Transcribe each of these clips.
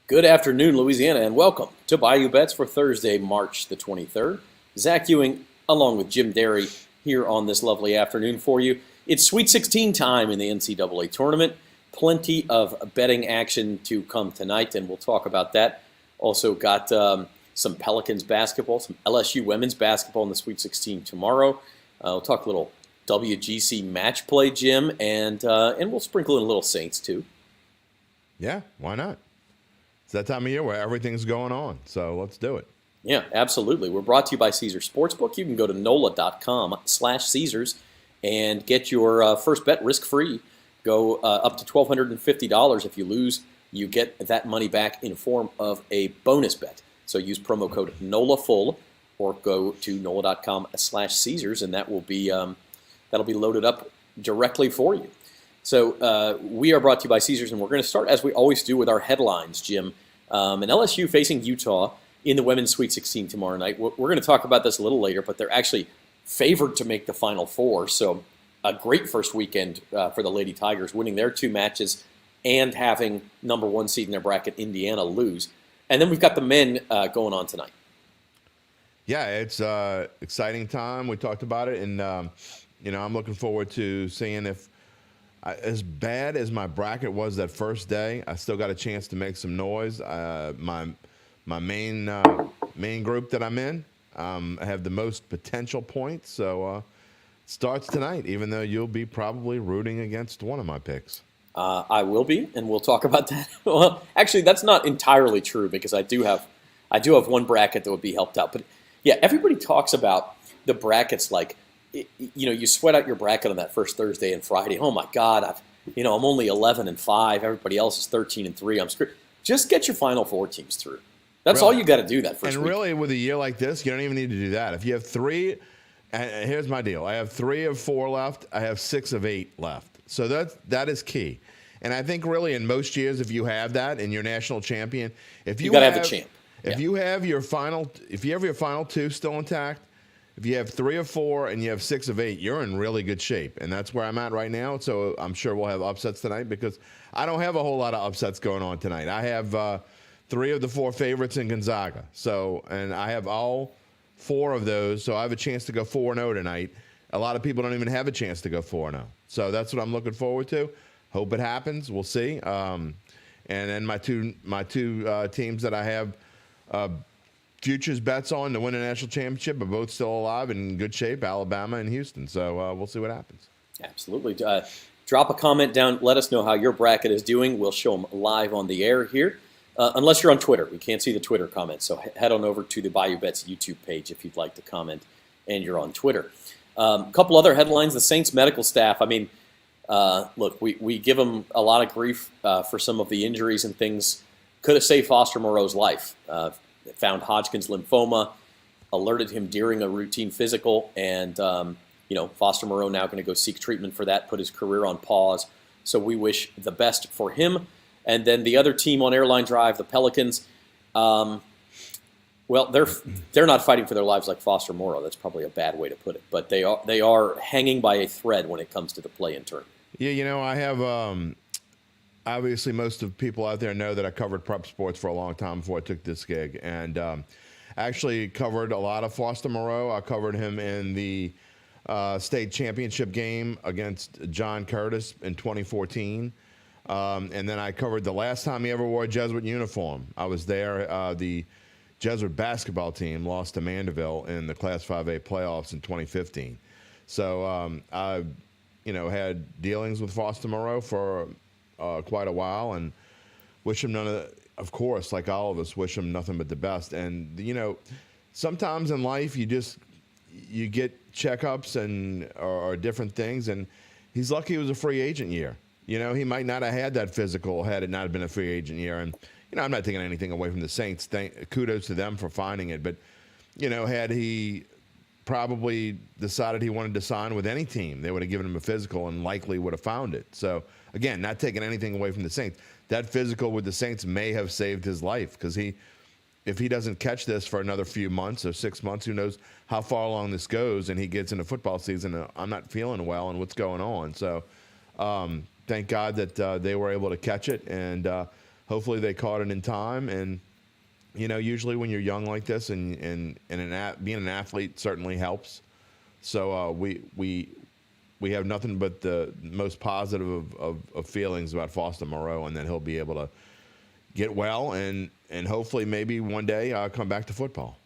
Good afternoon, Louisiana, and welcome to Bayou Bets for Thursday, March the 23rd. Zach Ewing, along with Jim Derry, here on this lovely afternoon for you. It's Sweet 16 time in the NCAA tournament. Plenty of betting action to come tonight, and we'll talk about that. Also got some Pelicans basketball, some LSU women's basketball in the Sweet 16 tomorrow. We'll talk a little WGC match play, Jim, and we'll sprinkle in a little Saints, too. Yeah, why not? It's that time of year where everything's going on, so let's do it. Yeah, absolutely. We're brought to you by Caesars Sportsbook. You can go to NOLA.com/Caesars and get your first bet risk-free. Go up to $1,250. If you lose, you get that money back in form of a bonus bet. So use promo code NOLAFULL or go to NOLA.com/Caesars, and that will be that'll be loaded up directly for you. So we are brought to you by Caesars, and we're going to start, as we always do, with our headlines, Jim. And LSU facing Utah in the Women's Sweet 16 tomorrow night. We're going to talk about this a little later, but they're actually favored to make the Final Four. So a great first weekend for the Lady Tigers, winning their two matches and having number one seed in their bracket, Indiana, lose. And then we've got the men going on tonight. Yeah, it's an exciting time. We talked about it, and I'm looking forward to seeing if, as bad as my bracket was that first day, I still got a chance to make some noise. My main group that I'm in, I have the most potential points, so it starts tonight, even though you'll be probably rooting against one of my picks. I will be, and we'll talk about that. Well, actually, that's not entirely true because I do have one bracket that would be helped out. But yeah, everybody talks about the brackets like, you sweat out your bracket on that first Thursday and Friday. Oh my God, I'm only 11-5. Everybody else is 13-3. I'm screwed. Just get your Final Four teams through. That's really all you got to do that first. And week. Really, with a year like this, you don't even need to do that. If you have three, and here's my deal: I have 3 of 4 left. I have 6 of 8 left. So that is key. And I think really in most years, if you have that and you're national champion, if you got to have the champ. If you have your final 2 still intact. If you have 3 of 4 and you have 6 of 8, you're in really good shape. And that's where I'm at right now. So I'm sure we'll have upsets tonight because I don't have a whole lot of upsets going on tonight. I have 3 of the 4 favorites in Gonzaga. And I have all 4 of those. So I have a chance to go 4-0 tonight. A lot of people don't even have a chance to go 4-0. So that's what I'm looking forward to. Hope it happens. We'll see. And then my two teams that I have futures bets on to win a national championship are both still alive and in good shape, Alabama and Houston. So we'll see what happens. Absolutely. Drop a comment down. Let us know how your bracket is doing. We'll show them live on the air here. Unless you're on Twitter. We can't see the Twitter comments. So head on over to the Bayou Bets YouTube page if you'd like to comment and you're on Twitter. A couple other headlines. The Saints medical staff. Look, we give them a lot of grief for some of the injuries and things. Could have saved Foster Moreau's life. Found Hodgkin's lymphoma, alerted him during a routine physical, and Foster Moreau now going to go seek treatment for that, put his career on pause. So we wish the best for him. And then the other team on Airline Drive, the Pelicans, they're not fighting for their lives like Foster Moreau. That's probably a bad way to put it, but they are hanging by a thread when it comes to the play-in tournament. Yeah, I have. Obviously, most of the people out there know that I covered prep sports for a long time before I took this gig, and actually covered a lot of Foster Moreau. I covered him in the state championship game against John Curtis in 2014, and then I covered the last time he ever wore a Jesuit uniform. I was there. The Jesuit basketball team lost to Mandeville in the Class 5A playoffs in 2015. So I, had dealings with Foster Moreau for quite a while, and wish him of course, like all of us, wish him nothing but the best. And sometimes in life you get checkups or different things, and he's lucky it was a free agent year. He might not have had that physical had it not been a free agent year. And I'm not taking anything away from the Saints. Kudos to them for finding it, but had he probably decided he wanted to sign with any team, they would have given him a physical and likely would have found it. So again, not taking anything away from the Saints. That physical with the Saints may have saved his life because if he doesn't catch this for another few months or 6 months, who knows how far along this goes, and he gets into football season, and I'm not feeling well and what's going on. So thank God that they were able to catch it, and hopefully they caught it in time. And usually when you're young like this, and being an athlete certainly helps. So we have nothing but the most positive of feelings about Foster Moreau, and that he'll be able to get well and hopefully maybe one day come back to football.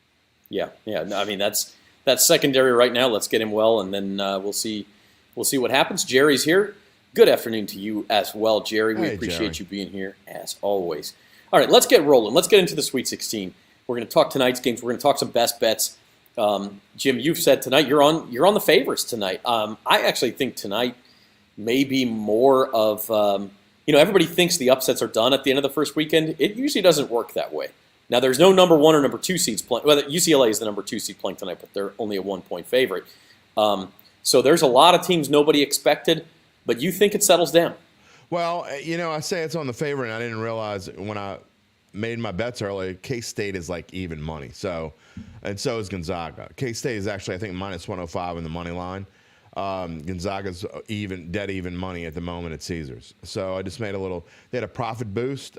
Yeah. No, I mean, that's secondary right now. Let's get him well, and then we'll see what happens. Jerry's here. Good afternoon to you as well, Jerry. We appreciate you being here as always. All right, let's get rolling. Let's get into the Sweet 16. We're going to talk tonight's games. We're going to talk some best bets. Jim, you've said tonight you're on the favorites tonight. I actually think tonight may be more of everybody thinks the upsets are done at the end of the first weekend. It usually doesn't work that way. Now there's no number 1 or number 2 seeds playing. Well, UCLA is the number 2 seed playing tonight, but they're only a 1-point favorite. So there's a lot of teams nobody expected, but you think it settles down. Well, I say it's on the favorite, and I didn't realize when I made my bets earlier, K-State is like even money. So is Gonzaga. K-State is actually, I think, minus 105 in the money line. Gonzaga's dead even money at the moment at Caesars. So I just made they had a profit boost.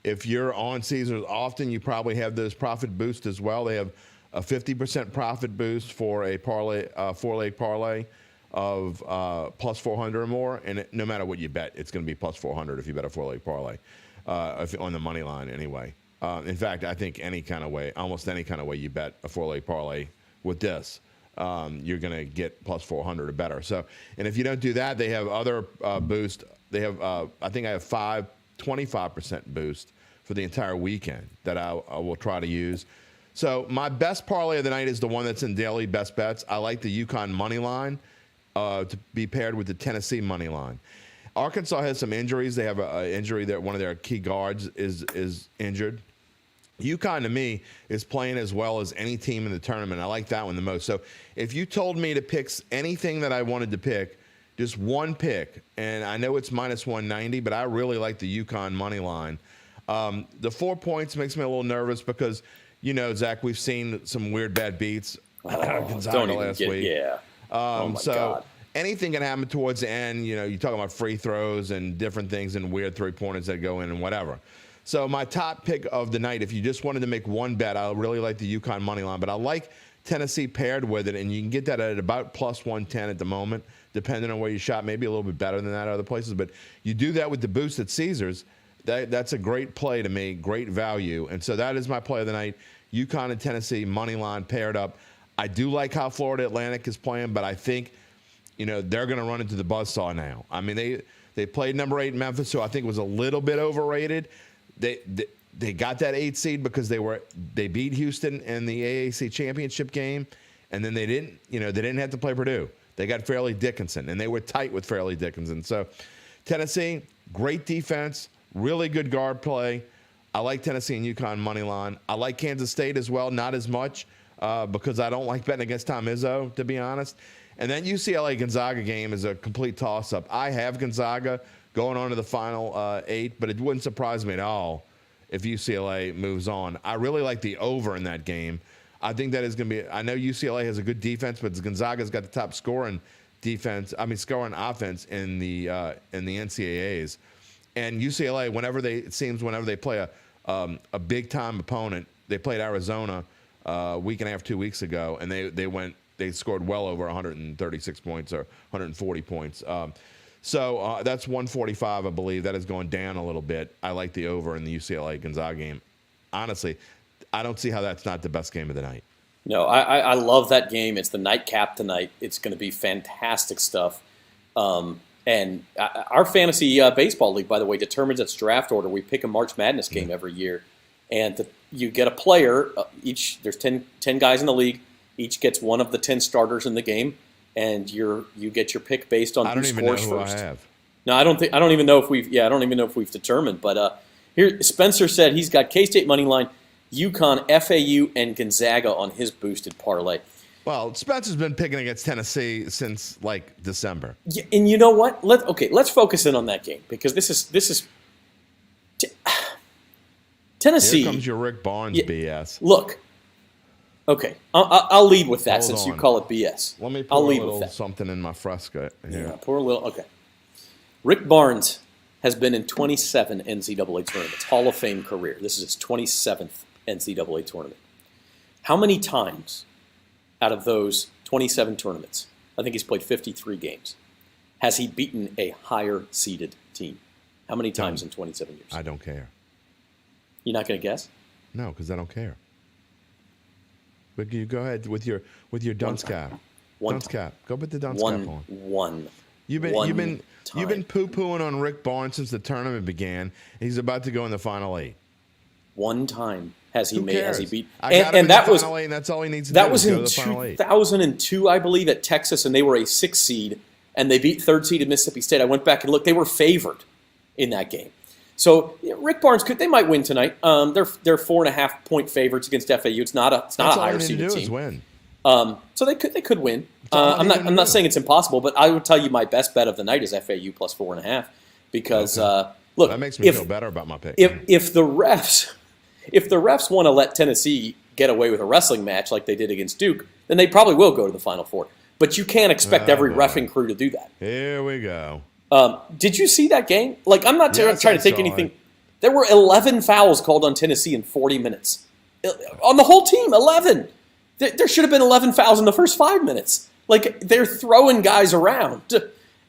If you're on Caesars often, you probably have those profit boosts as well. They have a 50% profit boost for a parlay, 4-leg parlay of plus 400 or more. And no matter what you bet, it's going to be plus 400 if you bet a 4-leg parlay. On the money line anyway. In fact, I think almost any kind of way you bet a 4-leg parlay with this, you're going to get plus 400 or better. So, and if you don't do that, they have other boost. They have, I think I have 25% boost for the entire weekend that I will try to use. So my best parlay of the night is the one that's in daily best bets. I like the UConn money line to be paired with the Tennessee money line. Arkansas has some injuries. They have an injury that one of their key guards is injured. UConn, to me, is playing as well as any team in the tournament. I like that one the most. So if you told me to pick anything that I wanted to pick, just one pick, and I know it's minus 190, but I really like the UConn money line. The 4 points makes me a little nervous because, Zach, we've seen some weird bad beats. Gonzaga last week. Yeah. Oh, my God. Anything can happen towards the end. You're talking about free throws and different things and weird three-pointers that go in and whatever. So my top pick of the night, if you just wanted to make one bet, I really like the UConn money line. But I like Tennessee paired with it, and you can get that at about plus 110 at the moment, depending on where you shot. Maybe a little bit better than that at other places. But you do that with the boost at Caesars. That's a great play to me, great value. And so that is my play of the night, UConn and Tennessee money line paired up. I do like how Florida Atlantic is playing, but I think they're going to run into the buzzsaw now. I mean, they played number 8 Memphis, who I think was a little bit overrated. They got that 8 seed because they beat Houston in the AAC championship game, and then they didn't have to play Purdue. They got Fairleigh Dickinson, and they were tight with Fairleigh Dickinson. So Tennessee, great defense, really good guard play. I like Tennessee and UConn money line. I like Kansas State as well, not as much because I don't like betting against Tom Izzo, to be honest. And that UCLA-Gonzaga game is a complete toss-up. I have Gonzaga going on to the final 8, but it wouldn't surprise me at all if UCLA moves on. I really like the over in that game. I think that is going to be – I know UCLA has a good defense, but Gonzaga's got the top scoring scoring offense in the NCAAs. And UCLA, whenever they play a big-time opponent, they played Arizona a week and a half, 2 weeks ago, and they scored well over 136 points or 140 points. So that's 145, I believe. That is going down a little bit. I like the over in the UCLA-Gonzaga game. Honestly, I don't see how that's not the best game of the night. No, I love that game. It's the nightcap tonight. It's going to be fantastic stuff. And our fantasy baseball league, by the way, determines its draft order. We pick a March Madness game every year. And you get a player. There's 10 guys in the league. Each gets one of the 10 starters in the game. And you get your pick based on who scores first. I have. No, I don't even know if we've determined. But here, Spencer said he's got K-State money line, UConn, FAU, and Gonzaga on his boosted parlay. Well, Spencer's been picking against Tennessee since like December. Yeah, and you know what? Let's focus in on that game because this is Tennessee. Here comes your Rick Barnes BS. Look. Okay, I'll lead with that since you call it BS. Let me pour a little something in my Fresca. Yeah, pour a little. Okay. Rick Barnes has been in 27 NCAA tournaments, Hall of Fame career. This is his 27th NCAA tournament. How many times out of those 27 tournaments, I think he's played 53 games, has he beaten a higher seeded team? How many times in 27 years? I don't care. You're not going to guess? No, because I don't care. But you go ahead with your dunce cap. Dunce cap. Go put the dunce cap on. You've been poo-pooing on Rick Barnes since the tournament began. He's about to go in the final 8. One time has he beat? And that was final 8, and that's all he needs to do. That was in 2002, I believe, at Texas, and they were a 6 seed, and they beat 3rd seed Mississippi State. I went back and looked; they were favored in that game. So Rick Barnes they might win tonight. They're 4.5 point favorites against FAU. It's not a higher seeded team. Win. So they could win. I'm not saying it's impossible, but I would tell you my best bet of the night is FAU plus 4.5 because look, that makes me feel better about my pick. If the refs want to let Tennessee get away with a wrestling match like they did against Duke, then they probably will go to the Final Four. But you can't expect every reffing crew to do that. Here we go. Did you see that game? Like, I'm not trying to take anything. There were 11 fouls called on Tennessee in 40 minutes. On the whole team, 11. There should have been 11 fouls in the first 5 minutes. Like, they're throwing guys around.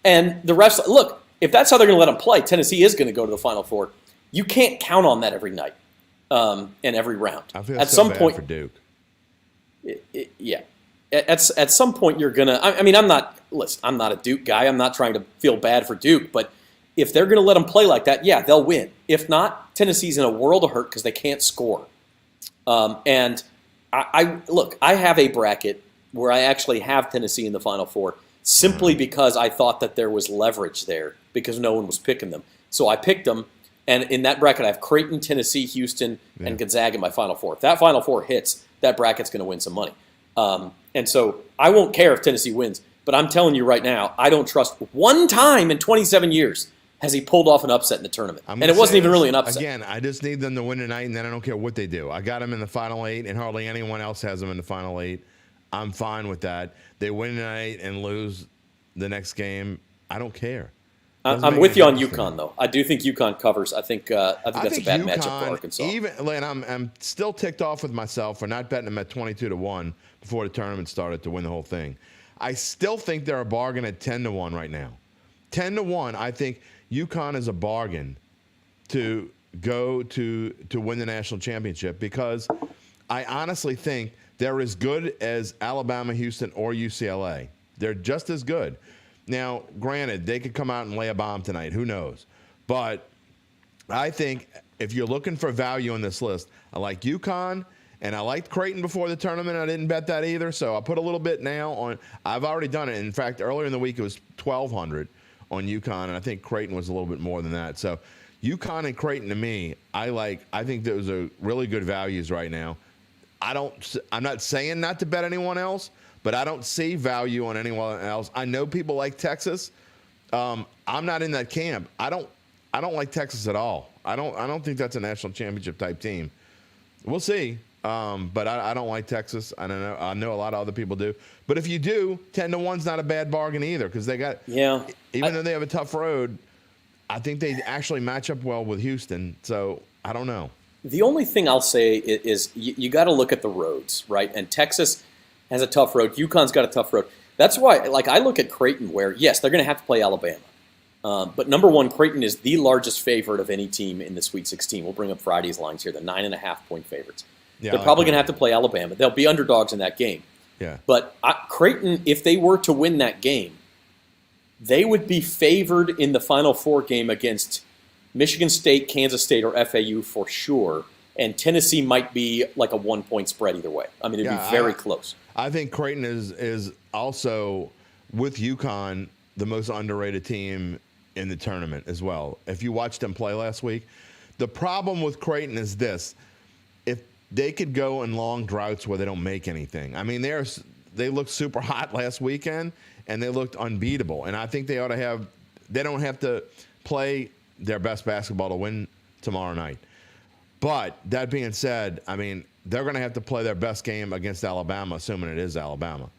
And the refs, look, if that's how they're going to let them play, Tennessee is going to go to the Final Four. You can't count on that every night and every round. I feel at so some bad point for Duke. Yeah. At some point, you're going to – I mean, I'm not a Duke guy. I'm not trying to feel bad for Duke. But if they're going to let them play like that, yeah, they'll win. If not, Tennessee's in a world of hurt because they can't score. And I have a bracket where I actually have Tennessee in the Final Four simply because I thought that there was leverage there because no one was picking them. So I picked them. And in that bracket, I have Creighton, Tennessee, Houston, and Gonzaga in my Final Four. If that Final Four hits, that bracket's going to win some money. And so I won't care if Tennessee wins, but I'm telling you right now, I don't trust one time in 27 years has he pulled off an upset in the tournament. And it wasn't even really an upset. Again, I just need them to win tonight, and then I don't care what they do. I got them in the Final 8, and hardly anyone else has them in the Final 8. I'm fine with that. They win tonight and lose the next game. I don't care. I'm with you on UConn, though. I do think UConn covers. I think that's a bad matchup for Arkansas. And I'm still ticked off with myself for not betting them at 22-1 before the tournament started to win the whole thing. I still think they're a bargain at 10-1 right now. 10-1, I think UConn is a bargain to go to win the national championship because I honestly think they're as good as Alabama, Houston, or UCLA. They're just as good. Now, granted, they could come out and lay a bomb tonight. Who knows? But I think if you're looking for value on this list, I like UConn, and I liked Creighton before the tournament. I didn't bet that either, so I put a little bit now on. I've already done it. In fact, earlier in the week, it was 1,200 on UConn, and I think Creighton was a little bit more than that. So UConn and Creighton, to me, I think those are really good values right now. I'm not saying not to bet anyone else, but I don't see value on anyone else. I know people like Texas. I'm not in that camp. I don't like Texas at all. I don't think that's a national championship type team. We'll see. But I don't like Texas. I know a lot of other people do. But if you do, 10-1's not a bad bargain either because they got even though they have a tough road, I think they actually match up well with Houston. So I don't know. The only thing I'll say is you got to look at the roads, right? And Texas has a tough road. UConn's got a tough road. That's why, I look at Creighton where, yes, they're going to have to play Alabama. But number one, Creighton is the largest favorite of any team in the Sweet 16. We'll bring up Friday's lines here. The 9.5-point favorites. Yeah, they're probably going to have to play Alabama. They'll be underdogs in that game. Yeah. But Creighton, if they were to win that game, they would be favored in the Final Four game against Michigan State, Kansas State, or FAU for sure. And Tennessee might be like a 1-point spread either way. I mean, it'd be very close. I think Creighton is also, with UConn, the most underrated team in the tournament as well. If you watched them play last week, the problem with Creighton is this. If they could go in long droughts where they don't make anything. I mean, they looked super hot last weekend, and they looked unbeatable. And I think they don't have to play their best basketball to win tomorrow night. But that being said, I mean, they're going to have to play their best game against Alabama, assuming it is Alabama,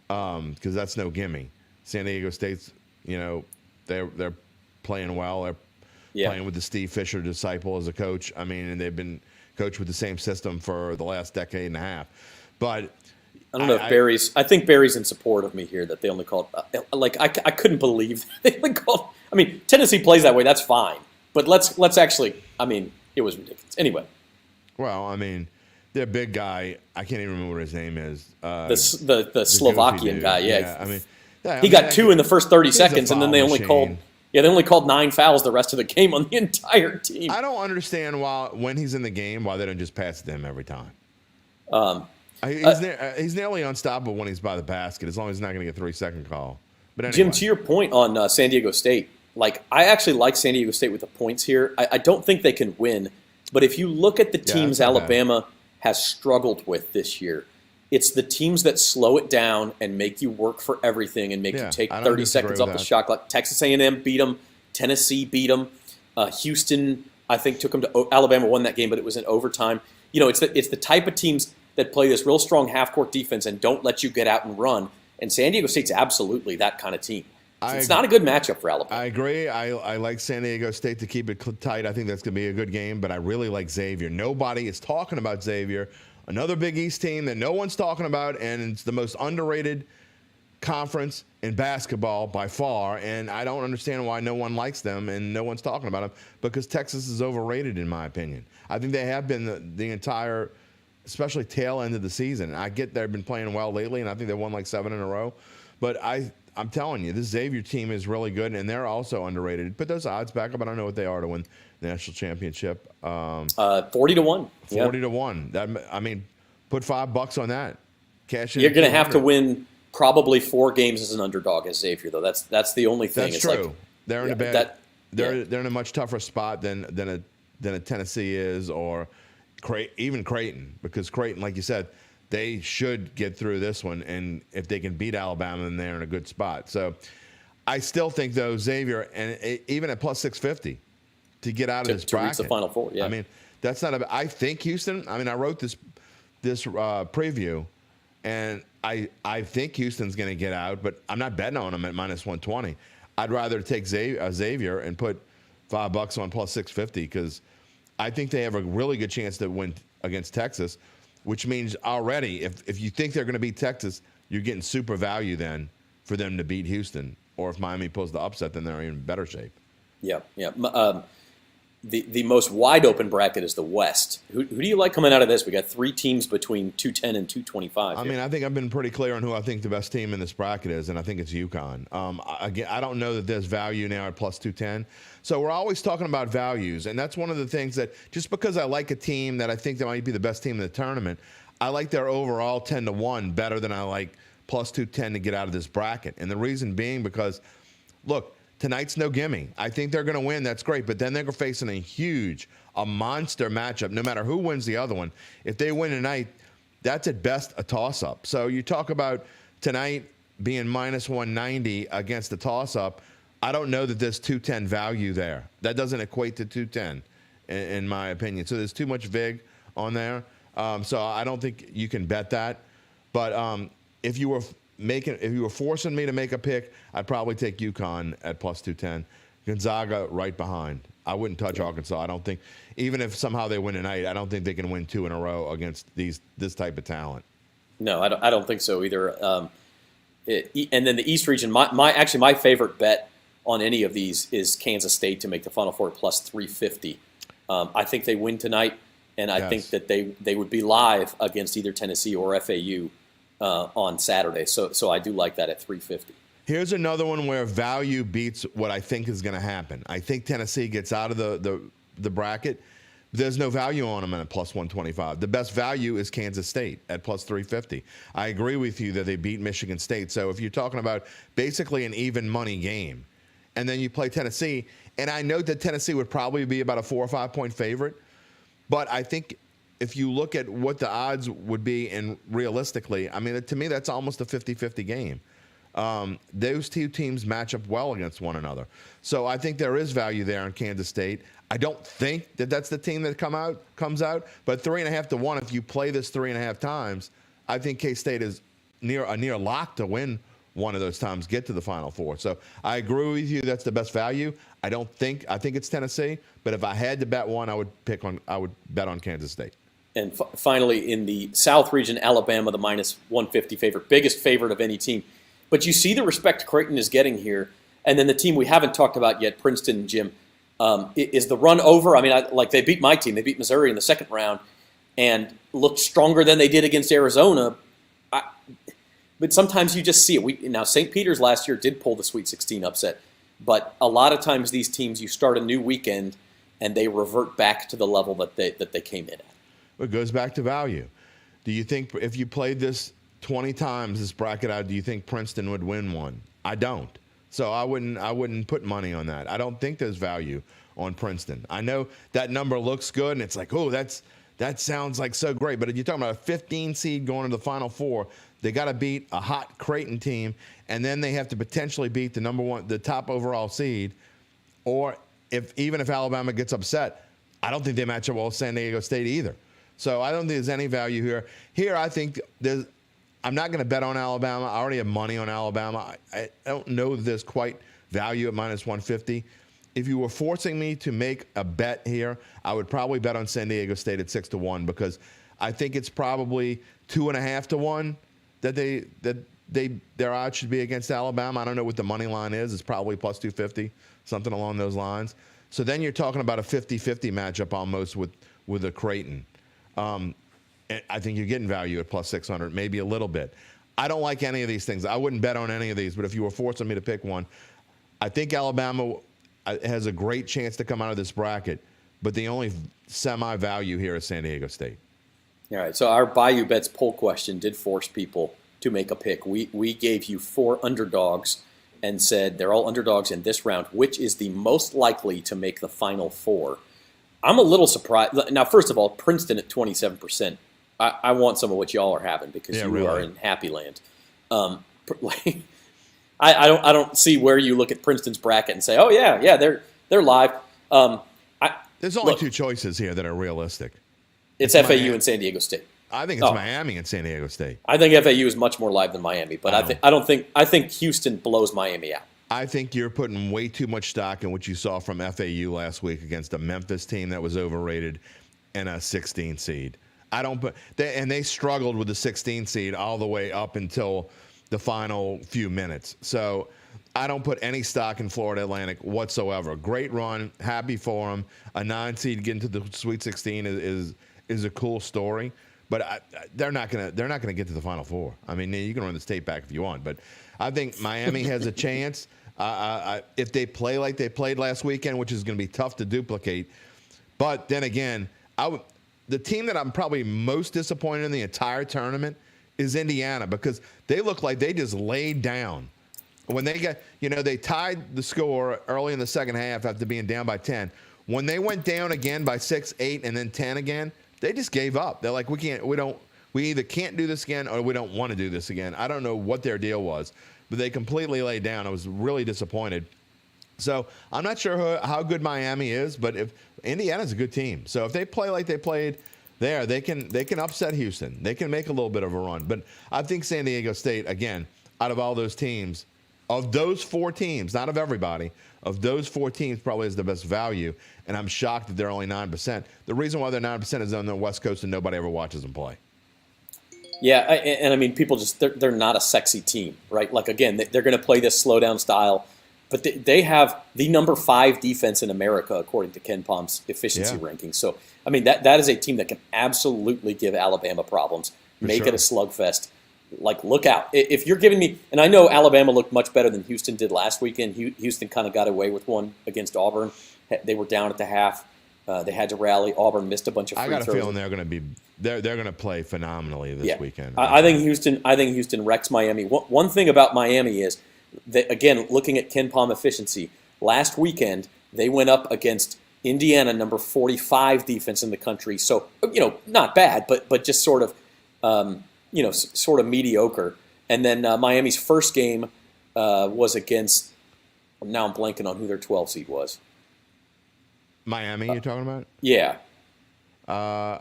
because that's no gimme. San Diego State's, they're playing well. They're Yeah. playing with the Steve Fisher disciple as a coach. I mean, and they've been coached with the same system for the last decade and a half. But I don't know if Barry's. I think Barry's in support of me here that they only called. I couldn't believe they only called. I mean, Tennessee plays that way. That's fine. But let's actually. I mean, it was ridiculous. Anyway. Well, I mean, their big guy. I can't even remember what his name is. The Slovakian guy. Yeah. I mean, he got two in the first 30 seconds, and then they only called. Yeah, they only called 9 fouls the rest of the game on the entire team. I don't understand when he's in the game why they don't just pass it to him every time. He's nearly unstoppable when he's by the basket, as long as he's not going to get a 3-second call. But anyway. Jim, to your point on San Diego State, I actually like San Diego State with the points here. I don't think they can win, but if you look at the teams Alabama has struggled with this year, it's the teams that slow it down and make you work for everything and make you take 30 seconds off the shot clock. Texas A&M beat them. Tennessee beat them. Houston, I think, took them to Alabama, won that game, but it was in overtime. You know, it's the type of teams that play this real strong half-court defense and don't let you get out and run. And San Diego State's absolutely that kind of team. It's not a good matchup for Alabama. I agree. I like San Diego State to keep it tight. I think that's going to be a good game, but I really like Xavier. Nobody is talking about Xavier. Another Big East team that no one's talking about, and it's the most underrated conference in basketball by far, and I don't understand why no one likes them and no one's talking about them, because Texas is overrated in my opinion. I think they have been the entire, especially tail end of the season. I get they've been playing well lately, and I think they won like 7 in a row, but I'm telling you, this Xavier team is really good, and they're also underrated. Put those odds back up. I don't know what they are to win the national championship. 40-1. 40-1. That, I mean, put $5 on that. Cash in. You're going to have to win probably 4 games as an underdog as Xavier, though. That's the only thing. That's true. They're in a bad. They're in a much tougher spot than a Tennessee is, or even Creighton, because Creighton, like you said, they should get through this one, and if they can beat Alabama, then they're in a good spot. So I still think, though, Xavier, and even at plus 650 to get out of this bracket. To reach the Final Four, yeah. I mean, that's not a – I think Houston – I mean, I wrote this preview, and I think Houston's going to get out, but I'm not betting on them at minus 120. I'd rather take Xavier and put $5 on plus 650, because I think they have a really good chance to win against Texas, which means already if you think they're going to beat Texas, you're getting super value then for them to beat Houston. Or if Miami pulls the upset, then they're in better shape. Yeah. The most wide open bracket is the West. Who do you like coming out of this? We got 3 teams between 210 and 225. I mean, I think I've been pretty clear on who I think the best team in this bracket is, and I think it's UConn. Again, I don't know that there's value now at plus 210. So we're always talking about values, and that's one of the things that just because I like a team that I think that might be the best team in the tournament, I like their overall 10-1 better than I like plus 210 to get out of this bracket. And the reason being because, look, tonight's no gimme. I think they're going to win. That's great. But then they're facing a monster matchup, no matter who wins the other one. If they win tonight, that's at best a toss-up. So you talk about tonight being minus 190 against a toss-up. I don't know that there's 210 value there. That doesn't equate to 210, in my opinion. So there's too much vig on there. So I don't think you can bet that. But if you were forcing me to make a pick, I'd probably take UConn at plus 210. Gonzaga right behind. I wouldn't touch Arkansas. I don't think, even if somehow they win tonight, I don't think they can win 2 in a row against this type of talent. No, I don't think so either. And then the East region, my favorite bet on any of these is Kansas State to make the Final Four plus 350. I think they win tonight, and I think that they would be live against either Tennessee or FAU on Saturday. So I do like that at 350. Here's another one where value beats what I think is going to happen. I think Tennessee gets out of the bracket. There's no value on them at plus 125. The best value is Kansas State at plus 350. I agree with you that they beat Michigan State. So if you're talking about basically an even money game, and then you play Tennessee, and I know that Tennessee would probably be about a 4 or 5 point favorite, but I think if you look at what the odds would be, and realistically, I mean, to me, that's almost a 50-50 game. Those two teams match up well against one another. So I think there is value there in Kansas State. I don't think that that's the team that comes out, but 3.5 to 1, if you play this 3.5 times, I think K-State is a near lock to win one of those times, get to the Final Four. So I agree with you. That's the best value. I think it's Tennessee, but if I had to bet one, I would bet on Kansas State. And finally, in the South region, Alabama, the minus 150 favorite, biggest favorite of any team. But you see the respect Creighton is getting here. And then the team we haven't talked about yet, Princeton and Jim, is the run over. I mean, they beat my team. They beat Missouri in the second round and looked stronger than they did against Arizona. But sometimes you just see it. Now, St. Peter's last year did pull the Sweet 16 upset. But a lot of times these teams, you start a new weekend and they revert back to the level that they came in at. It goes back to value. Do you think if you played this 20 times, this bracket out, do you think Princeton would win one? I don't. So I wouldn't put money on that. I don't think there's value on Princeton. I know that number looks good, and it's like, oh, that sounds like so great. But if you're talking about a 15 seed going into the Final Four, they got to beat a hot Creighton team, and then they have to potentially beat the top overall seed. Or even if Alabama gets upset, I don't think they match up well with San Diego State either. So I don't think there's any value here. Here, I think I'm not going to bet on Alabama. I already have money on Alabama. I don't know that there's quite value at minus 150. If you were forcing me to make a bet here, I would probably bet on San Diego State at 6-1 because I think it's probably 2.5-1 that their odds should be against Alabama. I don't know what the money line is. It's probably plus 250, something along those lines. So then you're talking about a 50-50 matchup almost with a Creighton. I think you're getting value at plus 600, maybe a little bit. I don't like any of these things. I wouldn't bet on any of these, but if you were forcing me to pick one, I think Alabama has a great chance to come out of this bracket, but the only semi-value here is San Diego State. All right, so our Bayou Bets poll question did force people to make a pick. We gave you 4 underdogs and said they're all underdogs in this round. Which is the most likely to make the Final Four? I'm a little surprised. Now, first of all, Princeton at 27%. I want some of what y'all are having because you are in happy land. I don't see where you look at Princeton's bracket and say, oh yeah, they're live. There's only 2 choices here that are realistic. It's FAU and San Diego State. I think it's Miami and San Diego State. I think FAU is much more live than Miami, but I think Houston blows Miami out. I think you're putting way too much stock in what you saw from FAU last week against a Memphis team that was overrated and a 16 seed. They struggled with the 16 seed all the way up until the final few minutes. So I don't put any stock in Florida Atlantic whatsoever. Great run, happy for them. A 9 seed getting to the Sweet 16 is a cool story. But they're not gonna get to the Final Four. I mean, you can run this tape back if you want, but I think Miami has a chance if they play like they played last weekend, which is going to be tough to duplicate. But then again, the team that I'm probably most disappointed in the entire tournament is Indiana because they look like they just laid down. When they they tied the score early in the second half after being down by 10. When they went down again by 6, 8, and then 10 again, they just gave up. They're like, we either can't do this again or we don't want to do this again. I don't know what their deal was, but they completely laid down. I was really disappointed. So I'm not sure how good Miami is, but if Indiana's a good team. So if they play like they played there, they can upset Houston. They can make a little bit of a run. But I think San Diego State, again, out of all those teams, of those 4 teams, not of everybody, of those 4 teams probably is the best value, and I'm shocked that they're only 9%. The reason why they're 9% is on the West Coast and nobody ever watches them play. Yeah, and I mean, people they're not a sexy team, right? Like, again, they're going to play this slow-down style, but they have the number 5 defense in America, according to Ken Palm's efficiency rankings. So, I mean, that is a team that can absolutely give Alabama problems, make it a slugfest. Like, look out. If you're giving me – and I know Alabama looked much better than Houston did last weekend. Houston kind of got away with one against Auburn. They were down at the half. They had to rally. Auburn missed a bunch of free throws. I got a feeling they're going to play phenomenally this weekend. I think Houston wrecks Miami. One thing about Miami is that, again, looking at Ken Palm efficiency, last weekend they went up against Indiana, number 45 defense in the country. So, not bad, but just sort of sort of mediocre. And then Miami's first game was against, now I'm blanking on who their 12 seed was. Miami, you're talking about? Yeah.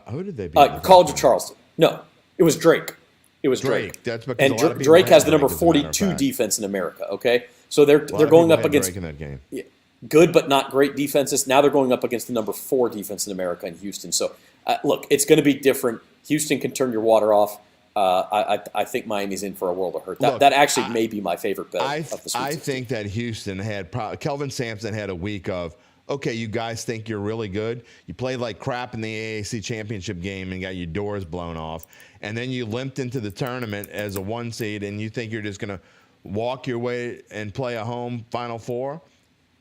Who did they beat? College of Charleston. No, it was Drake. It was Drake. That's because and Drake has the number 42 defense in America, okay? So they're going up against Drake in that game. Yeah, good but not great defenses. Now they're going up against the number 4 defense in America in Houston. So, look, it's going to be different. Houston can turn your water off. I think Miami's in for a world of hurt. That actually may be my favorite bet of the Sweet 16. I think that Houston had Kelvin Sampson had a week of, okay, you guys think you're really good. You played like crap in the AAC championship game and got your doors blown off. And then you limped into the tournament as a 1 seed and you think you're just going to walk your way and play a home Final Four.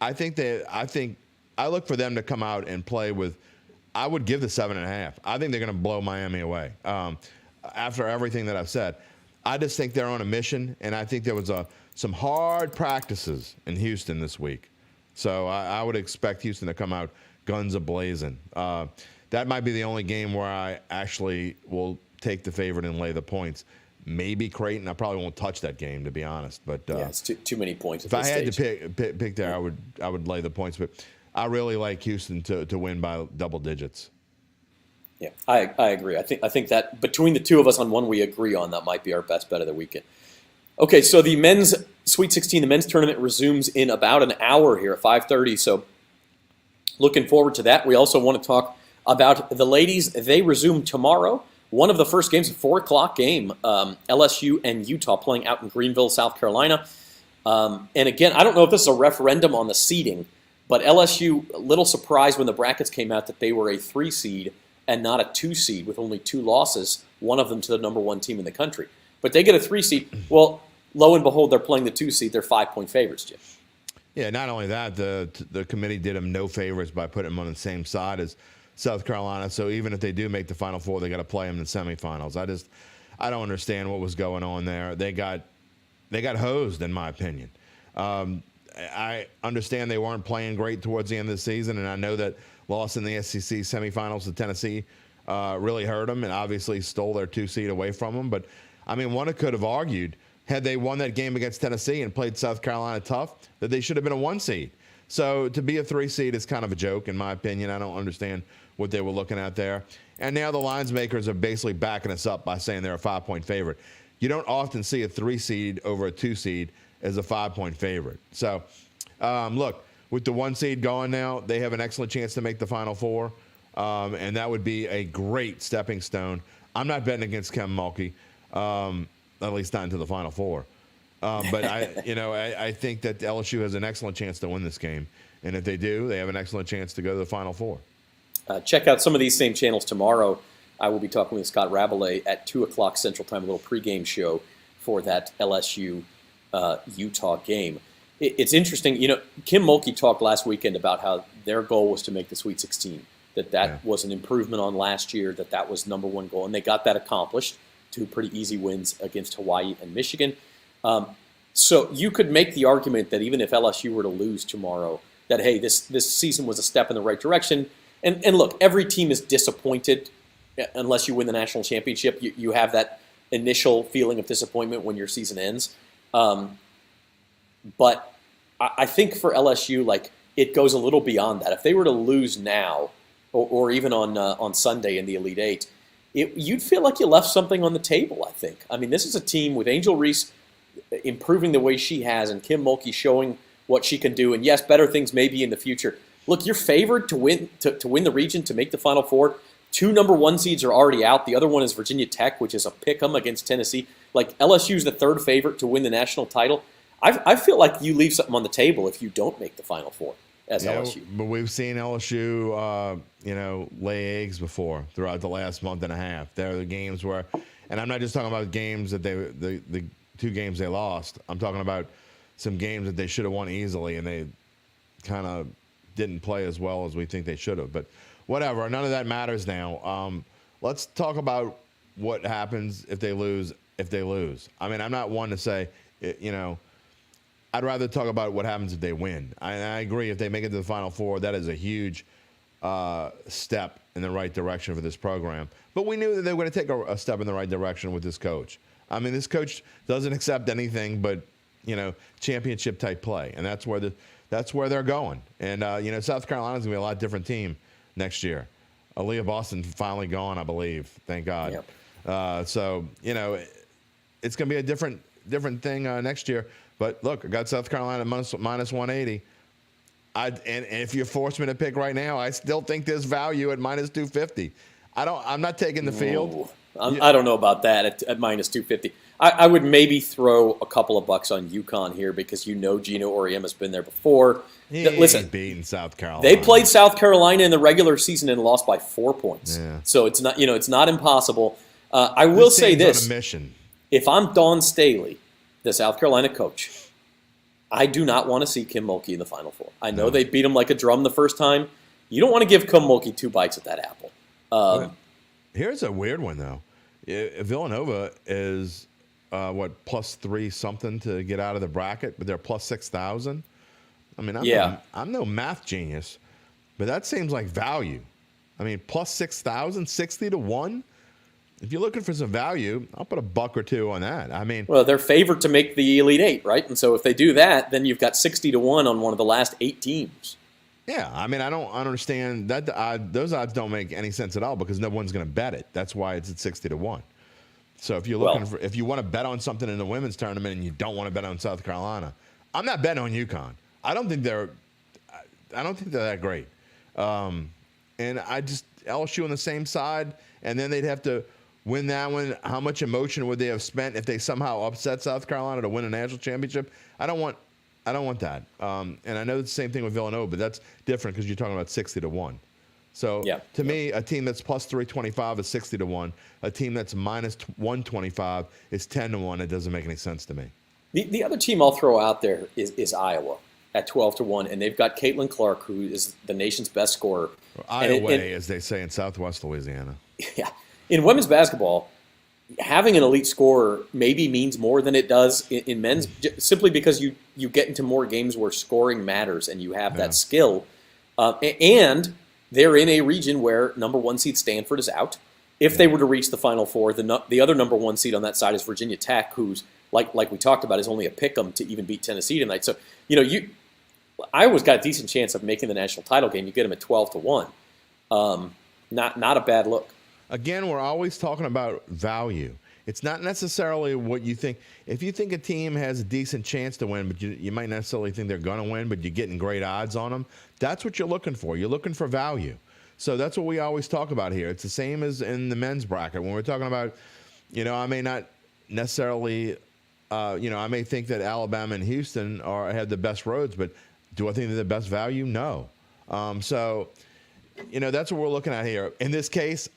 I look for them to come out and play with, I would give the 7.5. I think they're going to blow Miami away. After everything that I've said, I just think they're on a mission, and I think there was some hard practices in Houston this week. So I would expect Houston to come out guns a-blazing. That might be the only game where I actually will take the favorite and lay the points. Maybe Creighton. I probably won't touch that game, to be honest. But yeah, it's too many points. If I had to pick there, I would lay the points. But I really like Houston to win by double digits. Yeah, I agree. I think that between the two of us on one we agree on, that might be our best bet of the weekend. Okay, so the men's Sweet 16, the men's tournament resumes in about an hour here at 5:30. So looking forward to that. We also want to talk about the ladies. They resume tomorrow. One of the first games, a 4 o'clock game, LSU and Utah playing out in Greenville, South Carolina. And again, I don't know if this is a referendum on the seeding, but LSU, a little surprised when the brackets came out that they were a 3 seed and not a 2 seed with only 2 losses, one of them to the number 1 team in the country. But they get a 3 seed. Well, lo and behold, they're playing the 2 seed. They're 5-point favorites, Jim. Yeah, not only that, the committee did them no favors by putting them on the same side as South Carolina. So even if they do make the Final Four, they got to play them in the semifinals. I don't understand what was going on there. They got hosed, in my opinion. I understand they weren't playing great towards the end of the season, and I know that loss in the SEC semifinals to Tennessee really hurt them and obviously stole their 2 seed away from them. But, I mean, one could have argued, had they won that game against Tennessee and played South Carolina tough, that they should have been a 1 seed. So to be a 3 seed is kind of a joke, in my opinion. I don't understand what they were looking at there. And now the lines makers are basically backing us up by saying they're a 5-point favorite. You don't often see a 3 seed over a 2 seed as a 5-point favorite. So, look, with the 1 seed going now, they have an excellent chance to make the Final Four, and that would be a great stepping stone. I'm not betting against Kim Mulkey, at least not into the Final Four. But I think that LSU has an excellent chance to win this game, and if they do, they have an excellent chance to go to the Final Four. Check out some of these same channels tomorrow. I will be talking with Scott Rabelais at 2 o'clock Central Time, a little pregame show for that LSU Utah game. It's interesting. Kim Mulkey talked last weekend about how their goal was to make the Sweet 16, that was an improvement on last year, that was number 1 goal, and they got that accomplished. 2 pretty easy wins against Hawaii and Michigan. So you could make the argument that even if LSU were to lose tomorrow, that, hey, this season was a step in the right direction. And look, every team is disappointed unless you win the national championship. You have that initial feeling of disappointment when your season ends. But I think for LSU, it goes a little beyond that. If they were to lose now, or even on Sunday in the Elite Eight, you'd feel like you left something on the table, I think. I mean, this is a team with Angel Reese improving the way she has and Kim Mulkey showing what she can do. And yes, better things may be in the future. Look, you're favored to win the region, to make the Final Four. 2 number 1 seeds are already out. The other one is Virginia Tech, which is a pick-em against Tennessee. LSU's the 3rd favorite to win the national title. I feel like you leave something on the table if you don't make the Final Four as LSU. But we've seen LSU, lay eggs before throughout the last month and a half. There are the games where, and I'm not just talking about games that the 2 games they lost. I'm talking about some games that they should have won easily, and they kind of didn't play as well as we think they should have. But whatever, none of that matters now. Let's talk about what happens if they lose. I mean, I'm not one to say, I'd rather talk about what happens if they win. I agree. If they make it to the Final Four, that is a huge step in the right direction for this program. But we knew that they were going to take a step in the right direction with this coach. I mean, this coach doesn't accept anything but, championship type play, and that's where they're going. And South Carolina's going to be a lot different team next year. Aaliyah Boston finally gone, I believe. Thank God. Yep. So it's going to be a different thing next year. But look, I got South Carolina minus 180. And if you force me to pick right now, I still think there's value at minus 250. I'm not taking the field. I don't know about that at minus 250. I would maybe throw a couple of bucks on UConn here because Gino Auriemma's been there before. Listen, beating South Carolina. They played South Carolina in the regular season and lost by 4 points. Yeah. So it's not impossible. I will say this: on a mission. If I'm Dawn Staley, the South Carolina coach, I do not want to see Kim Mulkey in the Final Four. I know they beat him like a drum the first time. You don't want to give Kim Mulkey 2 bites at that apple. Here's a weird one, though. Villanova is, plus 3 something to get out of the bracket, but they're plus 6,000. I mean, I'm no math genius, but that seems like value. I mean, plus 6,000, 60 to 1. If you're looking for some value, I'll put a buck or two on that. I mean, well, they're favored to make the Elite Eight, right? And so if they do that, then you've got 60 to 1 on one of the last 8 teams. Yeah, I mean, I don't understand that. Those odds don't make any sense at all because no one's going to bet it. That's why it's at 60 to 1. So if you're looking if you want to bet on something in the women's tournament and you don't want to bet on South Carolina, I'm not betting on UConn. I don't think they're that great. And I just LSU on the same side, and then they'd have to win that one. How much emotion would they have spent if they somehow upset South Carolina to win a national championship? I don't want that. And I know it's the same thing with Villanova, but that's different because you're talking about 60 to 1. So to me, a team that's plus 325 is 60 to 1. A team that's minus 125 is 10 to 1. It doesn't make any sense to me. The other team I'll throw out there is Iowa at 12 to 1, and they've got Caitlin Clark, who is the nation's best scorer. Iowa, as they say in Southwest Louisiana. Yeah. In women's basketball, having an elite scorer maybe means more than it does in men's, simply because you get into more games where scoring matters and you have that skill. And they're in a region where number 1 seed Stanford is out. If they were to reach the Final Four, the other number 1 seed on that side is Virginia Tech, who's, like we talked about, is only a pick-em to even beat Tennessee tonight. So, Iowa's got a decent chance of making the national title game. You get them at 12 to 1. Not a bad look. Again, we're always talking about value. It's not necessarily what you think. If you think a team has a decent chance to win, but you might necessarily think they're going to win, but you're getting great odds on them, that's what you're looking for. You're looking for value. So that's what we always talk about here. It's the same as in the men's bracket. When we're talking about, I may not necessarily, I may think that Alabama and Houston have the best roads, but do I think they're the best value? No. So, that's what we're looking at here. In this case,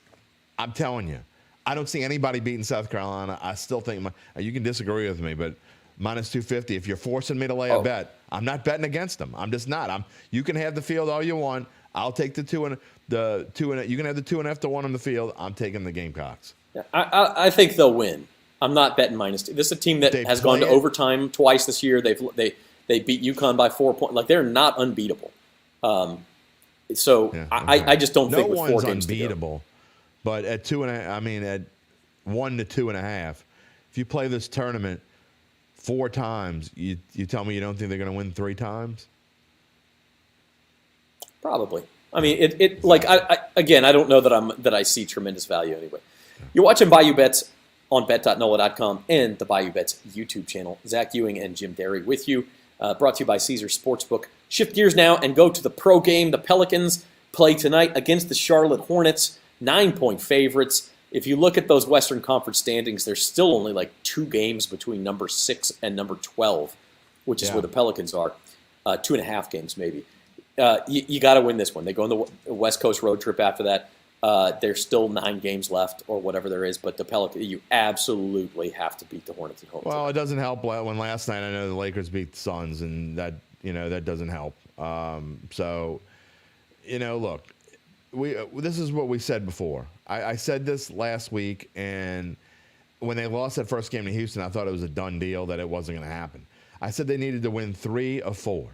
I'm telling you, I don't see anybody beating South Carolina. I still think you can disagree with me, but minus 250. If you're forcing me to lay a bet, I'm not betting against them. I'm just not. You can have the field all you want. I'll take the 2 and you can have the 2.5 to 1 on the field. I'm taking the Gamecocks. Yeah, I think they'll win. I'm not betting minus 2. This is a team that has gone to overtime twice this year. They beat UConn by 4 points. Like, they're not unbeatable. I just don't think with 4 games to go. No one's unbeatable. But at 2.5, at 1 to 2.5, if you play this tournament 4 times, you tell me you don't think they're going to win 3 times? Probably. I don't know that I see tremendous value anyway. You're watching Bayou Bets on bet.nola.com and the Bayou Bets YouTube channel. Zach Ewing and Jim Derry with you. Brought to you by Caesars Sportsbook. Shift gears now and go to the pro game. The Pelicans play tonight against the Charlotte Hornets. 9-point favorites. If you look at those Western Conference standings, there's still only like 2 games between number 6 and number 12, which is where the Pelicans are. 2.5 games maybe. You got to win this one. They go on the West Coast road trip after that. There's still 9 games left or whatever there is, but the Pelicans, you absolutely have to beat the Hornets at home. Well, it doesn't help when last night I know the Lakers beat the Suns, and that doesn't help. Look. This is what we said before. I said this last week, and when they lost that first game to Houston, I thought it was a done deal that it wasn't going to happen. I said they needed to win 3 of 4.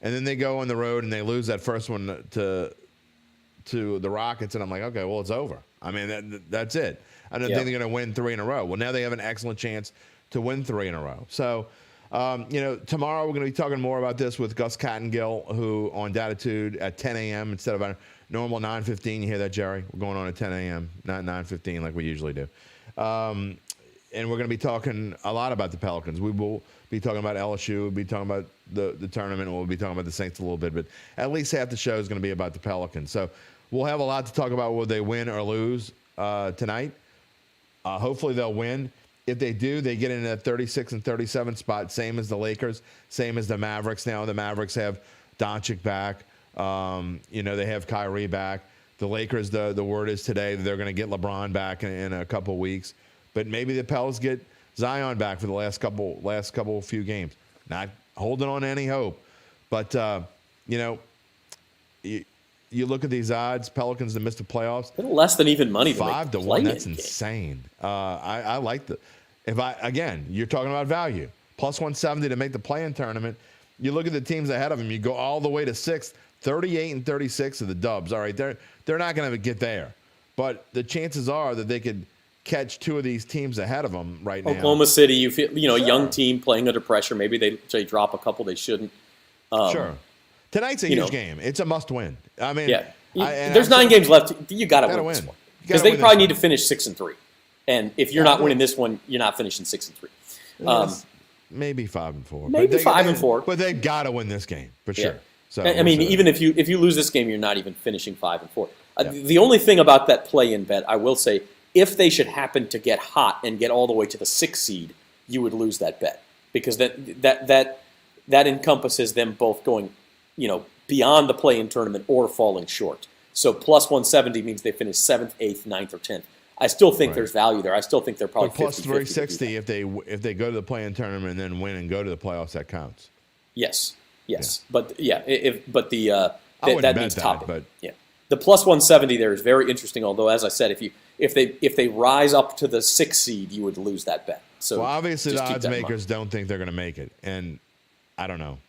And then they go on the road and they lose that first one to the Rockets, and I'm like, okay, well, it's over. I mean, that's it. I don't think they're going to win 3 in a row. Well, now they have an excellent chance to win 3 in a row. So, tomorrow we're going to be talking more about this with Gus Cattingill, who on Datitude at 10 a.m. instead of our normal 9:15. You hear that, Jerry? We're going on at 10 a.m., not 9:15 like we usually do. and we're going to be talking a lot about the Pelicans. We will be talking about LSU. We'll be talking about the tournament. And we'll be talking about the Saints a little bit. But at least half the show is going to be about the Pelicans. So we'll have a lot to talk about. Will they win or lose tonight? Hopefully they'll win. If they do, they get in that 36 and 37 spot, same as the Lakers, same as the Mavericks. Now the Mavericks have Doncic back. They have Kyrie back. The Lakers, the word is today that they're going to get LeBron back in a couple weeks. But maybe the Pels get Zion back for the last couple few games. Not holding on to any hope. But, you look at these odds, Pelicans to miss the playoffs. A little less than even money. 5 to 1, that's insane. I like you're talking about value. Plus 170 to make the play-in tournament. You look at the teams ahead of them, you go all the way to 6th, 38 and 36 of the Dubs. All right, they're not going to get there. But the chances are that they could catch 2 of these teams ahead of them right now. Oklahoma City, you feel, a young team playing under pressure. Maybe they drop a couple they shouldn't. Sure. Tonight's a huge game. It's a must-win. I mean, there's 9 games left. You got to win this one because they probably need to finish 6-3. And if you're not winning this one, you're not finishing 6-3. Maybe 5-4. Maybe 5-4. But they've got to win this game for sure. So I mean, even if you lose this game, you're not even finishing 5-4. The only thing about that play-in bet, I will say, if they should happen to get hot and get all the way to the 6th seed, you would lose that bet because that encompasses them both going, beyond the play-in tournament or falling short. So plus 170 means they finish 7th, 8th, 9th, or 10th. I still think there's value there. I still think they're probably but plus 360 if they go to the play-in tournament and then win and go to the playoffs. That counts. Yes. But that means topping. But the plus 170 there is very interesting. Although, as I said, if they rise up to the 6th seed, you would lose that bet. So obviously the odds makers don't think they're going to make it, and I don't know.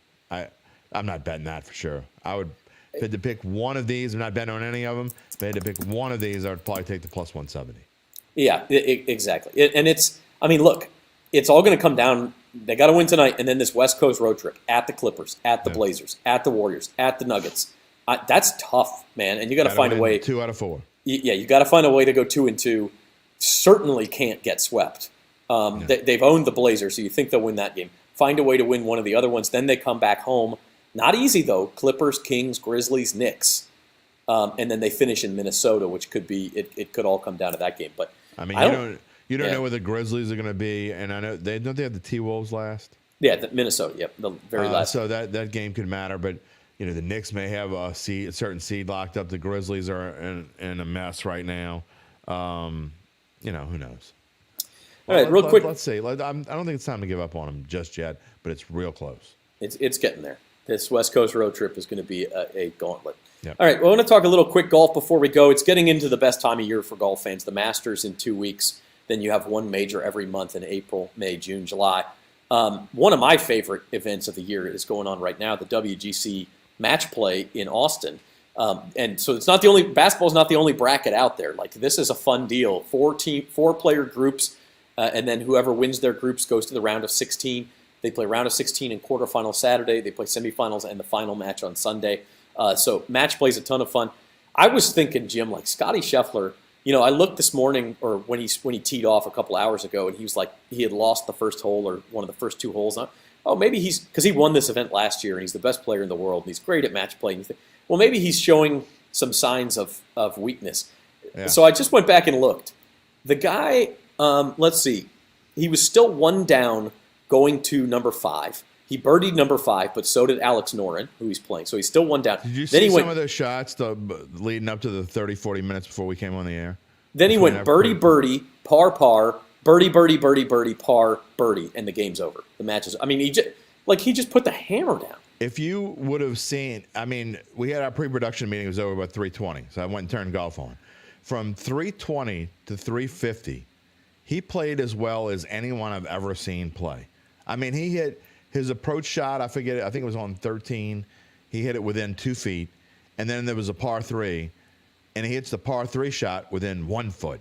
I'm not betting that for sure. I would, if I had to pick one of these, I'm not betting on any of them. If I had to pick one of these, I would probably take the plus 170. Yeah, exactly. And look, it's all going to come down. They got to win tonight, and then this West Coast road trip at the Clippers, at the Blazers, at the Warriors, at the Nuggets. That's tough, man. And you got to find a way. 2 out of 4. Yeah, you got to find a way to go 2-2. Certainly can't get swept. They've owned the Blazers, so you think they'll win that game. Find a way to win one of the other ones. Then they come back home. Not easy, though. Clippers, Kings, Grizzlies, Knicks. And then they finish in Minnesota, which could be it could all come down to that game. But I mean, you don't know where the Grizzlies are going to be, and I know they have the T-Wolves last. Yeah, Minnesota. Yep, the very last. So that game could matter, but the Knicks may have a certain seed locked up. The Grizzlies are in a mess right now. Who knows? All right, real quick. Let's see. I don't think it's time to give up on them just yet, but it's real close. It's getting there. This West Coast road trip is going to be a gauntlet. Yep. All right, well, I want to talk a little quick golf before we go. It's getting into the best time of year for golf fans. The Masters in 2 weeks. Then you have one major every month in April, May, June, July. One of my favorite events of the year is going on right now, the WGC Match Play in Austin. And so it's not the only basketball's not the only bracket out there. Like, this is a fun deal. 4-player groups, and then whoever wins their groups goes to the round of 16. They play round of 16 and quarterfinals Saturday. They play semifinals and the final match on Sunday. So match play is a ton of fun. I was thinking, Jim, like Scotty Scheffler. I looked this morning, or when he teed off a couple hours ago, and he was like he had lost the first hole or one of the first 2 holes. Oh, maybe because he won this event last year and he's the best player in the world and he's great at match play. And you think, well, maybe he's showing some signs of weakness. Yeah. So I just went back and looked. The guy, let's see, he was still 1 down going to number 5. He birdied number 5, but so did Alex Noren, who he's playing. So he's still 1 down. Did you see some of those shots leading up to the 30, 40 minutes before we came on the air? Then he went birdie, par, birdie, par, birdie, and the game's over. The match is. I mean, he just put the hammer down. If you would have seen, we had our pre-production meeting. It was over about 3:20, so I went and turned golf on. From 3:20 to 3:50, he played as well as anyone I've ever seen play. He hit his approach shot. I forget it. I think it was on 13. He hit it within 2 feet, and then there was a par 3, and he hits the par 3 shot within 1 foot.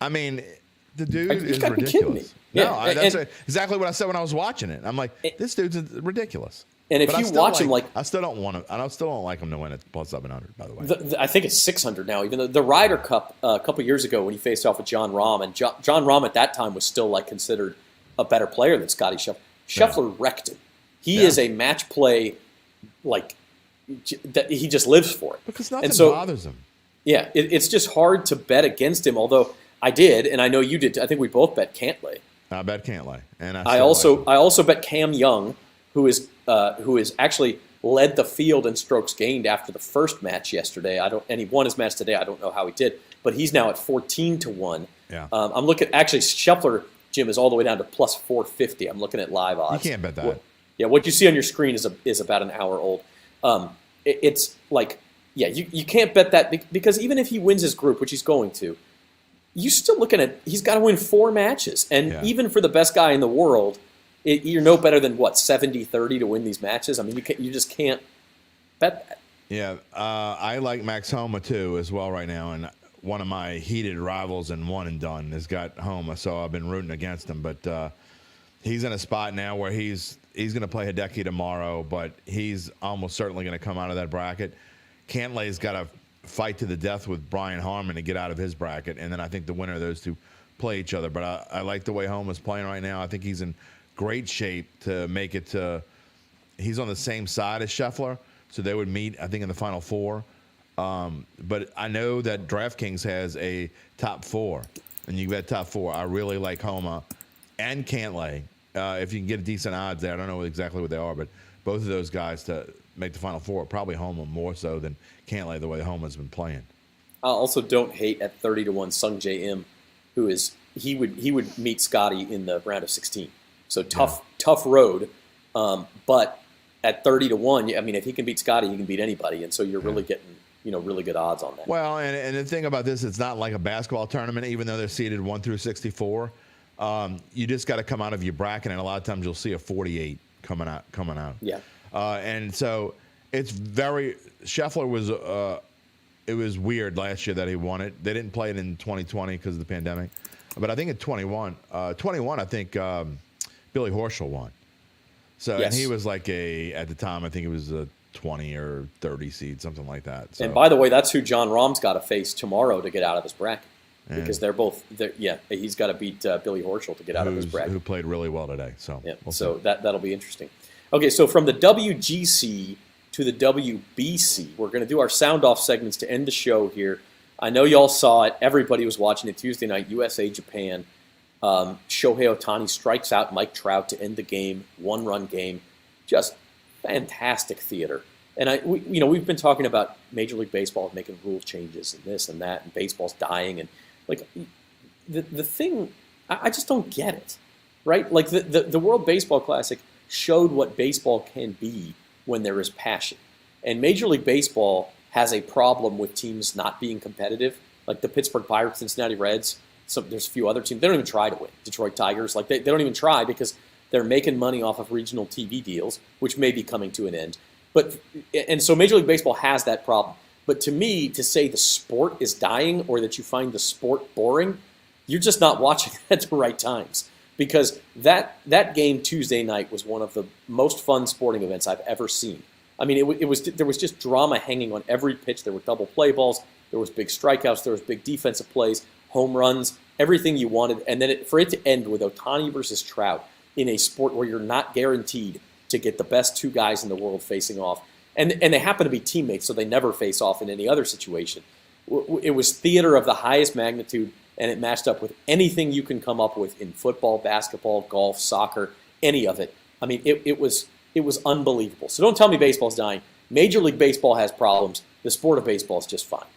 The dude is ridiculous. Yeah, No, that's exactly what I said when I was watching it. I'm like, this dude's ridiculous. And if But you watch him, like I still don't want to. I still don't like him to win at plus 700. By the way, I think it's 600 now. Even the Ryder Cup a couple years ago when he faced off with John Rahm, and John Rahm at that time was still like considered a better player than Scottie Scheffler. Scheffler wrecked him. He is a match play, like that. He just lives for it because nothing bothers him. Yeah, it's just hard to bet against him. Although I did, and I know you did. I think we both bet Cantlay. I bet Cantlay, and I also bet Cam Young, who is actually led the field in strokes gained after the first match yesterday. And he won his match today. I don't know how he did, but he's now at 14-1. Yeah. I'm looking. Actually, Scheffler, Jim, is all the way down to plus 450. I'm looking at live odds. You can't bet that. What you see on your screen is about an hour old. It's like, you can't bet that because even if he wins his group, which he's going to, you're still looking at he's got to win 4 matches, and even for the best guy in the world. You're no better than, 70-30 to win these matches? I mean, you just can't bet that. Yeah, I like Max Homa, too, as well right now. And one of my heated rivals in one and done has got Homa, so I've been rooting against him. But he's in a spot now where he's going to play Hideki tomorrow, but he's almost certainly going to come out of that bracket. Cantlay's got to fight to the death with Brian Harman to get out of his bracket, and then I think the winner of those two play each other. But I like the way Homa's playing right now. I think he's in great shape to make it to. He's on the same side as Scheffler, so they would meet, I think, in the Final Four. But I know that DraftKings has a top 4, and you bet top 4. I really like Homa and Cantlay. If you can get decent odds there, I don't know exactly what they are, but both of those guys to make the Final Four, probably Homa more so than Cantlay, the way Homa's been playing. I also don't hate at 30-1 Sung J M, who is he would meet Scotty in the round of 16. So tough road, but at 30-1, I mean, if he can beat Scotty, he can beat anybody, and so you're really getting really good odds on that. Well, and the thing about this, it's not like a basketball tournament, even though they're seeded 1 through 64. You just got to come out of your bracket, and a lot of times you'll see a 48 coming out. Yeah, and so it's very Scheffler was. It was weird last year that he won it. They didn't play it in 2020 because of the pandemic, but I think at 21, I think. Billy Horschel won. So yes. And he was like at the time, I think it was a 20 or 30 seed, something like that. So, and by the way, that's who John Rahm's got to face tomorrow to get out of his bracket. Because he's got to beat Billy Horschel to get out of his bracket. Who played really well today. So so that'll be interesting. Okay, so from the WGC to the WBC, we're going to do our sound-off segments to end the show here. I know y'all saw it. Everybody was watching it Tuesday night, USA-Japan. Shohei Ohtani strikes out Mike Trout to end the game, 1-run game. Just fantastic theater. And we've been talking about Major League Baseball making rule changes and this and that, and baseball's dying, and like the thing, I just don't get it, right? Like the World Baseball Classic showed what baseball can be when there is passion, and Major League Baseball has a problem with teams not being competitive, like the Pittsburgh Pirates, Cincinnati Reds. So there's a few other teams. They don't even try to win. Detroit Tigers, like they don't even try because they're making money off of regional TV deals, which may be coming to an end. And so Major League Baseball has that problem. But to me, to say the sport is dying or that you find the sport boring, you're just not watching at the right times. Because that game Tuesday night was one of the most fun sporting events I've ever seen. I mean, there was just drama hanging on every pitch. There were double play balls. There was big strikeouts. There was big defensive plays. Home runs, everything you wanted, and then for it to end with Ohtani versus Trout in a sport where you're not guaranteed to get the best 2 guys in the world facing off, and they happen to be teammates, so they never face off in any other situation. It was theater of the highest magnitude, and it matched up with anything you can come up with in football, basketball, golf, soccer, any of it. I mean, it was unbelievable. So don't tell me baseball's dying. Major League Baseball has problems. The sport of baseball is just fine.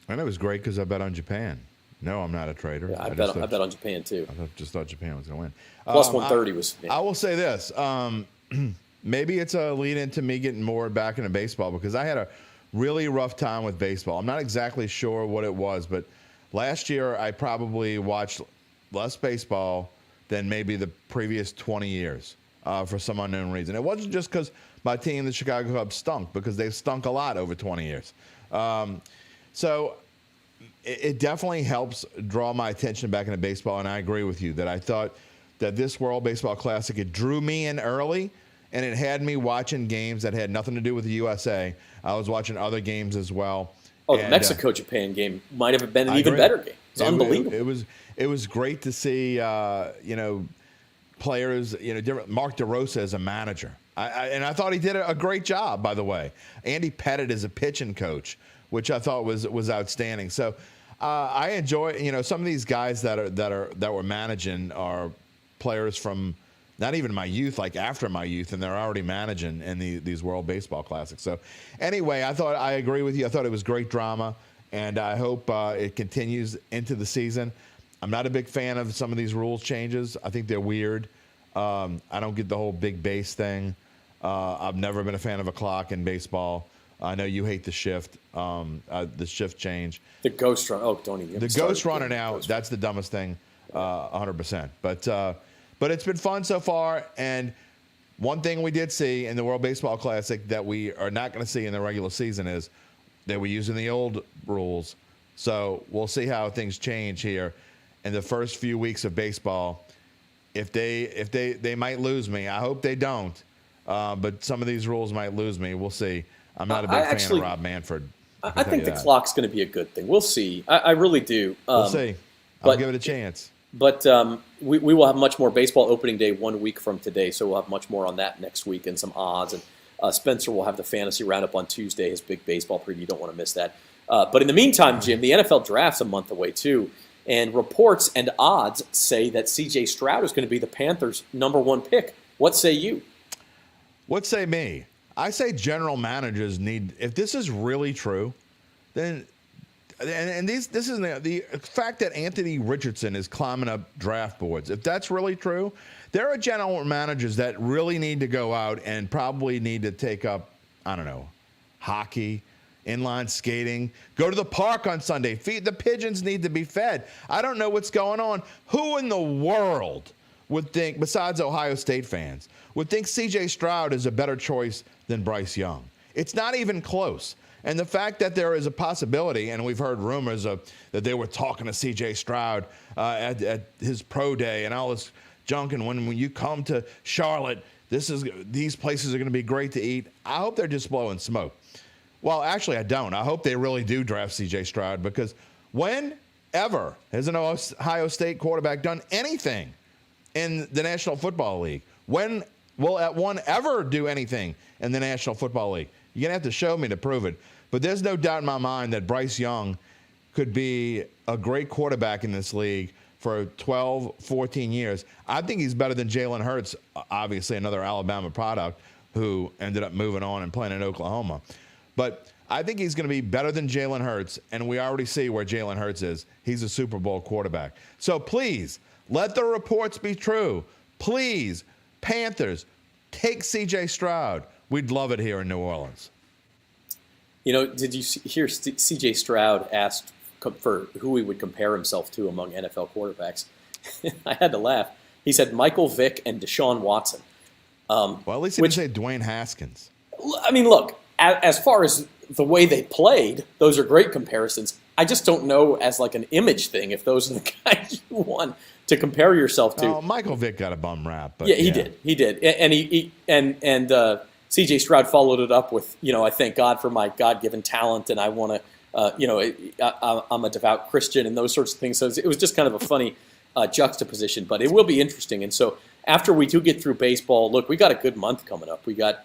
And it was great because I bet on Japan. No, I'm not a trader. Yeah, I bet on Japan, too. I just thought Japan was going to win. Plus 130 was... Yeah. I will say this. Maybe it's a lead into me getting more back into baseball because I had a really rough time with baseball. I'm not exactly sure what it was, but last year I probably watched less baseball than maybe the previous 20 years for some unknown reason. It wasn't just because my team, the Chicago Cubs, stunk, because they've stunk a lot over 20 years. So it definitely helps draw my attention back into baseball, and I agree with you that I thought that this World Baseball Classic, it drew me in early, and it had me watching games that had nothing to do with the USA. I was watching other games as well. Oh, the Mexico-Japan game might have been an even better game. It's unbelievable. It was great to see, players, different. Mark DeRosa as a manager. And I thought he did a great job, by the way. Andy Pettit is a pitching coach, which I thought was outstanding. So I enjoy, some of these guys that were managing are players from not even my youth, like after my youth, and they're already managing in these World Baseball Classics. So anyway, I agree with you. I thought it was great drama, and I hope it continues into the season. I'm not a big fan of some of these rules changes. I think they're weird. I don't get the whole big base thing. I've never been a fan of a clock in baseball. I know you hate the shift change. The ghost run. Oh, don't even. The ghost runner now, that's the dumbest thing, 100%. But it's been fun so far. And one thing we did see in the World Baseball Classic that we are not going to see in the regular season is that we're using the old rules. So we'll see how things change here in the first few weeks of baseball. If they might lose me. I hope they don't. But some of these rules might lose me. We'll see. I'm not a big fan of Rob Manfred. I think the clock's going to be a good thing. We'll see. I really do. We'll see. I'll give it a chance. But we will have much more baseball opening day 1 week from today, so we'll have much more on that next week and some odds. And Spencer will have the fantasy roundup on Tuesday, his big baseball preview. You don't want to miss that. But in the meantime, Jim, the NFL draft's a month away too, and reports and odds say that C.J. Stroud is going to be the Panthers' #1 pick. What say you? What say me? I say general managers need, if this is really true, then, this is the fact that Anthony Richardson is climbing up draft boards. If that's really true, there are general managers that really need to go out and probably need to take up, I don't know, hockey, inline skating, go to the park on Sunday. The pigeons need to be fed. I don't know what's going on. Who in the world would think, besides Ohio State fans, would think C.J. Stroud is a better choice than Bryce Young? It's not even close. And the fact that there is a possibility, and we've heard rumors that they were talking to C.J. Stroud at his pro day and all this junk, and when you come to Charlotte, these places are going to be great to eat. I hope they're just blowing smoke. Well, actually, I don't. I hope they really do draft C.J. Stroud, because whenever has an Ohio State quarterback done anything in the National Football League? When will one ever do anything in the National Football League? You're going to have to show me to prove it. But there's no doubt in my mind that Bryce Young could be a great quarterback in this league for 12, 14 years. I think he's better than Jalen Hurts, obviously another Alabama product who ended up moving on and playing in Oklahoma. But I think he's going to be better than Jalen Hurts, and we already see where Jalen Hurts is. He's a Super Bowl quarterback. So please, let the reports be true. Please, Panthers, take C.J. Stroud. We'd love it here in New Orleans. Did you hear C.J. Stroud asked for who he would compare himself to among NFL quarterbacks? I had to laugh. He said Michael Vick and Deshaun Watson. Well, at least he didn't say Dwayne Haskins. I mean, look, as far as the way they played, those are great comparisons. I just don't know as like an image thing if those are the guys you want to compare yourself to. Oh, Michael Vick got a bum rap. But yeah, he did. And C.J. Stroud followed it up with, I thank God for my God-given talent, and I want to, I'm a devout Christian, and those sorts of things. So it was just kind of a funny juxtaposition, but it will be interesting. And so after we do get through baseball, look, we got a good month coming up. We got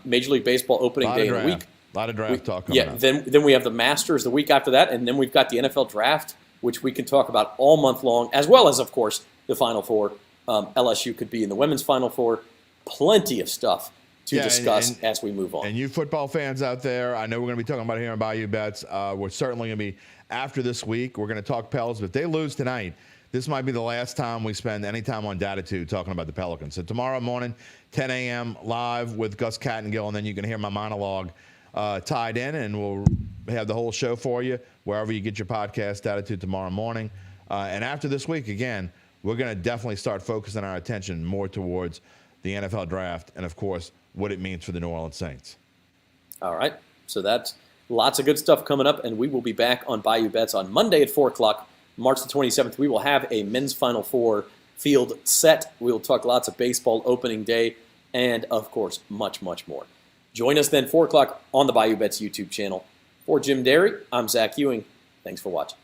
Major League Baseball opening day in a week. A lot of draft talk coming up. Then we have the Masters the week after that, and then we've got the NFL Draft, which we can talk about all month long, as well as, of course, the Final Four. LSU could be in the women's Final Four. Plenty of stuff to discuss as we move on. And you football fans out there, I know we're going to be talking about it here on Bayou Bets. We're certainly going to be, after this week, we're going to talk Pels. But if they lose tonight, this might be the last time we spend any time on Datitude talking about the Pelicans. So tomorrow morning, 10 a.m., live with Gus Cattingill, and then you can hear my monologue tied in, and we'll have the whole show for you wherever you get your podcast, Attitude, tomorrow morning. And after this week, again, we're going to definitely start focusing our attention more towards the NFL Draft and, of course, what it means for the New Orleans Saints. All right. So that's lots of good stuff coming up, and we will be back on Bayou Bets on Monday at 4 o'clock, March the 27th. We will have a men's Final Four field set. We'll talk lots of baseball opening day. and, of course, much, much more. Join us then, 4 o'clock on the Bayou Bets YouTube channel. For Jim Derry, I'm Zach Ewing. Thanks for watching.